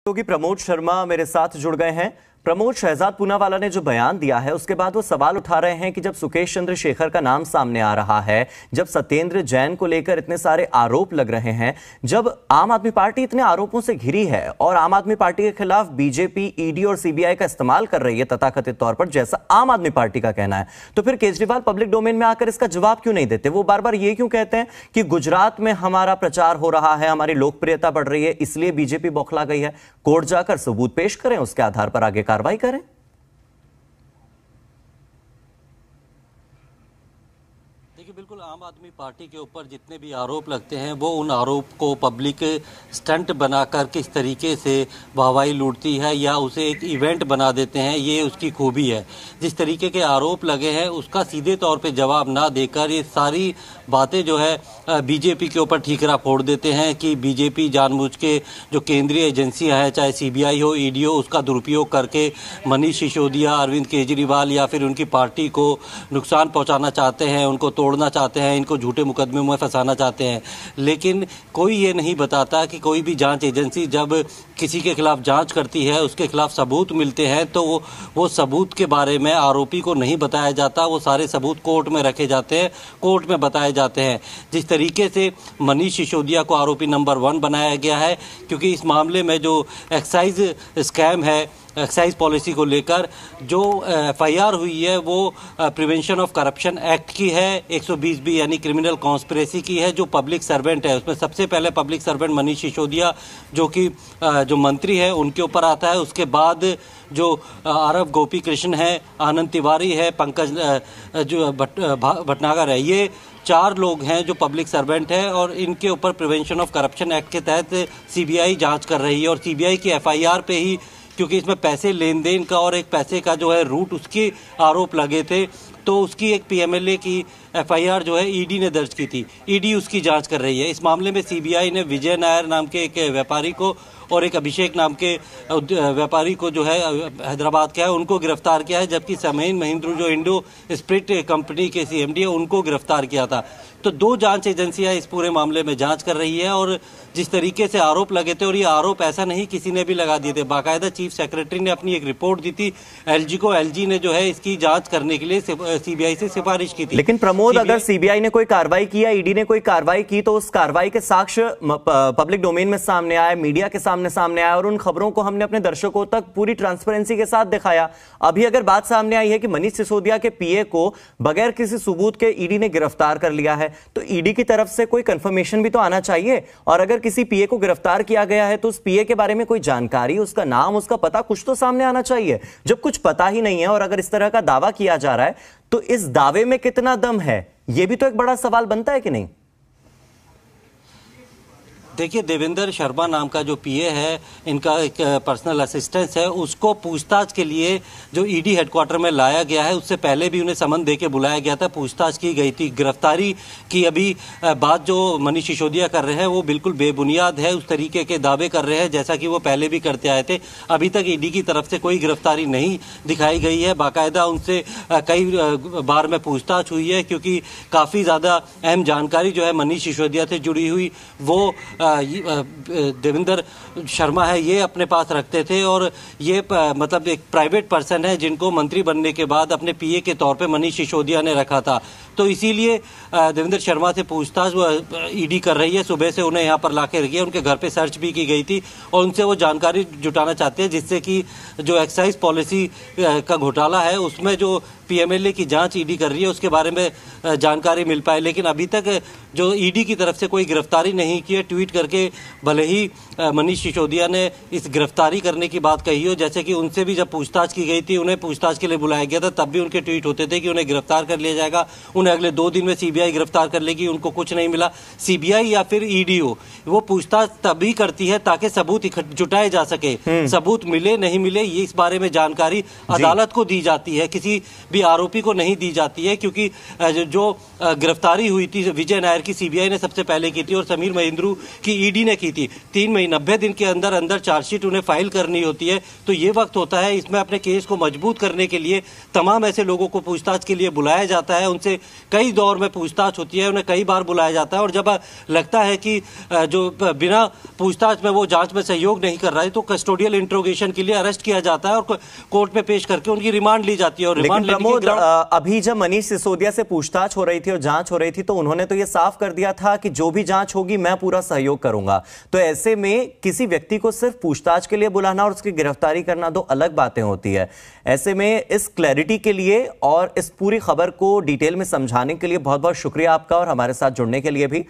योगी प्रमोद शर्मा मेरे साथ जुड़ गए हैं। प्रमोद, शहजाद पूनावाला ने जो बयान दिया है उसके बाद वो सवाल उठा रहे हैं कि जब सुकेश चंद्र शेखर का नाम सामने आ रहा है, जब सत्येंद्र जैन को लेकर इतने सारे आरोप लग रहे हैं, जब आम आदमी पार्टी इतने आरोपों से घिरी है और आम आदमी पार्टी के खिलाफ बीजेपी ईडी और सीबीआई का इस्तेमाल कर रही है तथाकथित तौर पर, जैसा आम आदमी पार्टी का कहना है, तो फिर केजरीवाल पब्लिक डोमेन में आकर इसका जवाब क्यों नहीं देते? वो बार बार ये क्यों कहते हैं कि गुजरात में हमारा प्रचार हो रहा है, हमारी लोकप्रियता बढ़ रही है, इसलिए बीजेपी बौखला गई है? कोर्ट जाकर सबूत पेश करें, उसके आधार पर आगे कार्रवाई करें। देखिए, बिल्कुल आम आदमी पार्टी के ऊपर जितने भी आरोप लगते हैं वो उन आरोप को पब्लिक स्टंट बनाकर किस तरीके से वाहवाही लूटती है या उसे एक इवेंट बना देते हैं, ये उसकी खूबी है। जिस तरीके के आरोप लगे हैं उसका सीधे तौर पे जवाब ना देकर ये सारी बातें जो है बीजेपी के ऊपर ठीकरा फोड़ देते हैं कि बीजेपी जानबूझ के जो केंद्रीय एजेंसियां हैं, चाहे सीबीआई हो, ईडी हो, उसका दुरुपयोग करके मनीष सिसोदिया, अरविंद केजरीवाल या फिर उनकी पार्टी को नुकसान पहुंचाना चाहते हैं, उनको तोड़ना चाहते हैं, इनको झूठे मुकदमे में फंसाना चाहते हैं। लेकिन कोई ये नहीं बताता कि कोई भी जांच एजेंसी जब किसी के खिलाफ जांच करती है, उसके खिलाफ सबूत मिलते हैं, तो वो सबूत के बारे में आरोपी को नहीं बताया जाता। वो सारे सबूत कोर्ट में रखे जाते हैं, कोर्ट में बताए जाते हैं। जिस तरीके से मनीष सिसोदिया को आरोपी नंबर 1 बनाया गया है, क्योंकि इस मामले में जो एक्साइज स्कैम है, एक्साइज पॉलिसी को लेकर जो एफआईआर हुई है वो प्रिवेंशन ऑफ करप्शन एक्ट की है, 120B यानी क्रिमिनल कॉन्स्पिरेसी की है। जो पब्लिक सर्वेंट है उसमें सबसे पहले पब्लिक सर्वेंट मनीष सिसोदिया जो कि जो मंत्री है उनके ऊपर आता है। उसके बाद जो आरव गोपी कृष्ण है, आनंद तिवारी है, पंकज जो भटनागर है, ये 4 लोग हैं जो पब्लिक सर्वेंट है और इनके ऊपर प्रिवेंशन ऑफ करप्शन एक्ट के तहत सीबीआई जांच कर रही है। और सीबीआई की एफआईआर पे ही, क्योंकि इसमें पैसे लेन देन का और एक पैसे का जो है रूट, उसके आरोप लगे थे, तो उसकी एक पीएमएलए की एफआईआर जो है ईडी ने दर्ज की थी। ईडी उसकी जांच कर रही है। इस मामले में सीबीआई ने विजय नायर नाम के एक व्यापारी को और एक अभिषेक नाम के व्यापारी को जो है हैदराबाद का है, उनको गिरफ्तार किया है, जबकि समीन महिंद्रू जो इंडो स्प्रिट कंपनी के सीएमडी है उनको गिरफ्तार किया था। तो 2 जांच एजेंसियां इस पूरे मामले में जांच कर रही है। और जिस तरीके से आरोप लगे थे, और ये आरोप ऐसा नहीं किसी ने भी लगा दिए थे, बाकायदा चीफ सेक्रेटरी ने अपनी एक रिपोर्ट दी थी एलजी को, एलजी ने जो है इसकी जांच करने के लिए सीबीआई से सिफारिश की थी। लेकिन प्रमोद, अगर सीबीआई ने कोई कार्रवाई की या ईडी ने कोई कार्रवाई की तो उस कार्रवाई के साक्ष्य पब्लिक डोमेन में सामने आए, मीडिया के सामने आया, और उन खबरों को हमने अपने दर्शकों तक पूरी ट्रांसपेरेंसी के साथ दिखाया। अभी अगर बात सामने आई है कि मनीष सिसोदिया के पीए को बगैर किसी सबूत के ईडी ने गिरफ्तार कर लिया है, तो ईडी की तरफ से कोई कंफर्मेशन भी तो आना चाहिए। और अगर किसी पीए को गिरफ्तार किया गया है तो उस पीए के बारे में कोई जानकारी, उसका नाम, उसका पता, कुछ तो सामने आना चाहिए। जब कुछ पता ही नहीं है और अगर इस तरह का दावा किया जा रहा है तो इस दावे में कितना दम है, यह भी तो एक बड़ा सवाल बनता है कि नहीं? देखिए, देवेंद्र शर्मा नाम का जो पीए है, इनका एक पर्सनल असिस्टेंट है, उसको पूछताछ के लिए जो ईडी हेडक्वार्टर में लाया गया है, उससे पहले भी उन्हें समन दे के बुलाया गया था, पूछताछ की गई थी। गिरफ्तारी की अभी बात जो मनीष सिसोदिया कर रहे हैं वो बिल्कुल बेबुनियाद है, उस तरीके के दावे कर रहे हैं जैसा कि वो पहले भी करते आए थे। अभी तक ईडी की तरफ से कोई गिरफ्तारी नहीं दिखाई गई है। बाकायदा उनसे कई बार में पूछताछ हुई है, क्योंकि काफ़ी ज़्यादा अहम जानकारी जो है मनीष सिसोदिया से जुड़ी हुई वो देवेंद्र शर्मा है, ये अपने पास रखते थे। और ये मतलब एक प्राइवेट पर्सन है जिनको मंत्री बनने के बाद अपने पीए के तौर पे मनीष सिसोदिया ने रखा था। तो इसीलिए देवेंद्र शर्मा से पूछताछ ईडी कर रही है। सुबह से उन्हें यहाँ पर लाके रखी है, उनके घर पे सर्च भी की गई थी और उनसे वो जानकारी जुटाना चाहते हैं जिससे कि जो एक्साइज पॉलिसी का घोटाला है उसमें जो पीएमएलए की जांच ईडी कर रही है उसके बारे में जानकारी मिल पाए। लेकिन अभी तक जो ईडी की तरफ से कोई गिरफ्तारी नहीं की है। ट्वीट करके भले ही मनीष सिसोदिया ने इस गिरफ्तारी करने की बात कही हो, जैसे कि उनसे भी जब पूछताछ की गई थी, उन्हें पूछताछ के लिए बुलाया गया था, तब भी उनके ट्वीट होते थे कि उन्हें गिरफ्तार कर लिया जाएगा, उन्हें अगले 2 दिन में सीबीआई गिरफ्तार कर लेगी। उनको कुछ नहीं मिला। सीबीआई या फिर ईडी हो, वो पूछताछ तभी करती है ताकि सबूत जुटाए जा सके। सबूत मिले नहीं मिले, ये इस बारे में जानकारी अदालत को दी जाती है, किसी भी आरोपी को नहीं दी जाती है। क्योंकि जो गिरफ्तारी हुई थी विजय नायर की, सीबीआई ने सबसे पहले की थी और समीर महिंद्रू की ईडी ने की थी। 3 महीने 90 दिन के अंदर अंदर चार्जशीट उन्हें फाइल करनी होती है। तो ये वक्त होता है, इसमें अपने केस को मजबूत करने के लिए तमाम ऐसे लोगों को पूछताछ के लिए बुलाया जाता है, उनसे कई दौर में पूछताछ होती है, उन्हें कई बार बुलाया जाता है, और जब लगता है कि जो बिना पूछताछ में वो जांच में सहयोग नहीं कर रहा है तो कस्टोडियल इंट्रोगेशन के लिए अरेस्ट किया जाता है और कोर्ट में पेश करके उनकी रिमांड ली जाती है। और लेकिन प्रमोद, अभी जब मनीष सिसोदिया से पूछताछ हो रही थी और जांच हो रही थी तो उन्होंने तो ये साफ कर दिया था कि जो भी जांच होगी मैं पूरा सहयोग करूंगा। तो ऐसे में किसी व्यक्ति को सिर्फ पूछताछ के लिए बुलाना और उसकी गिरफ्तारी करना दो अलग बातें होती है। ऐसे में इस क्लैरिटी के लिए और इस पूरी खबर को डिटेल में समझाने के लिए बहुत बहुत शुक्रिया आपका और हमारे साथ जुड़ने के लिए भी।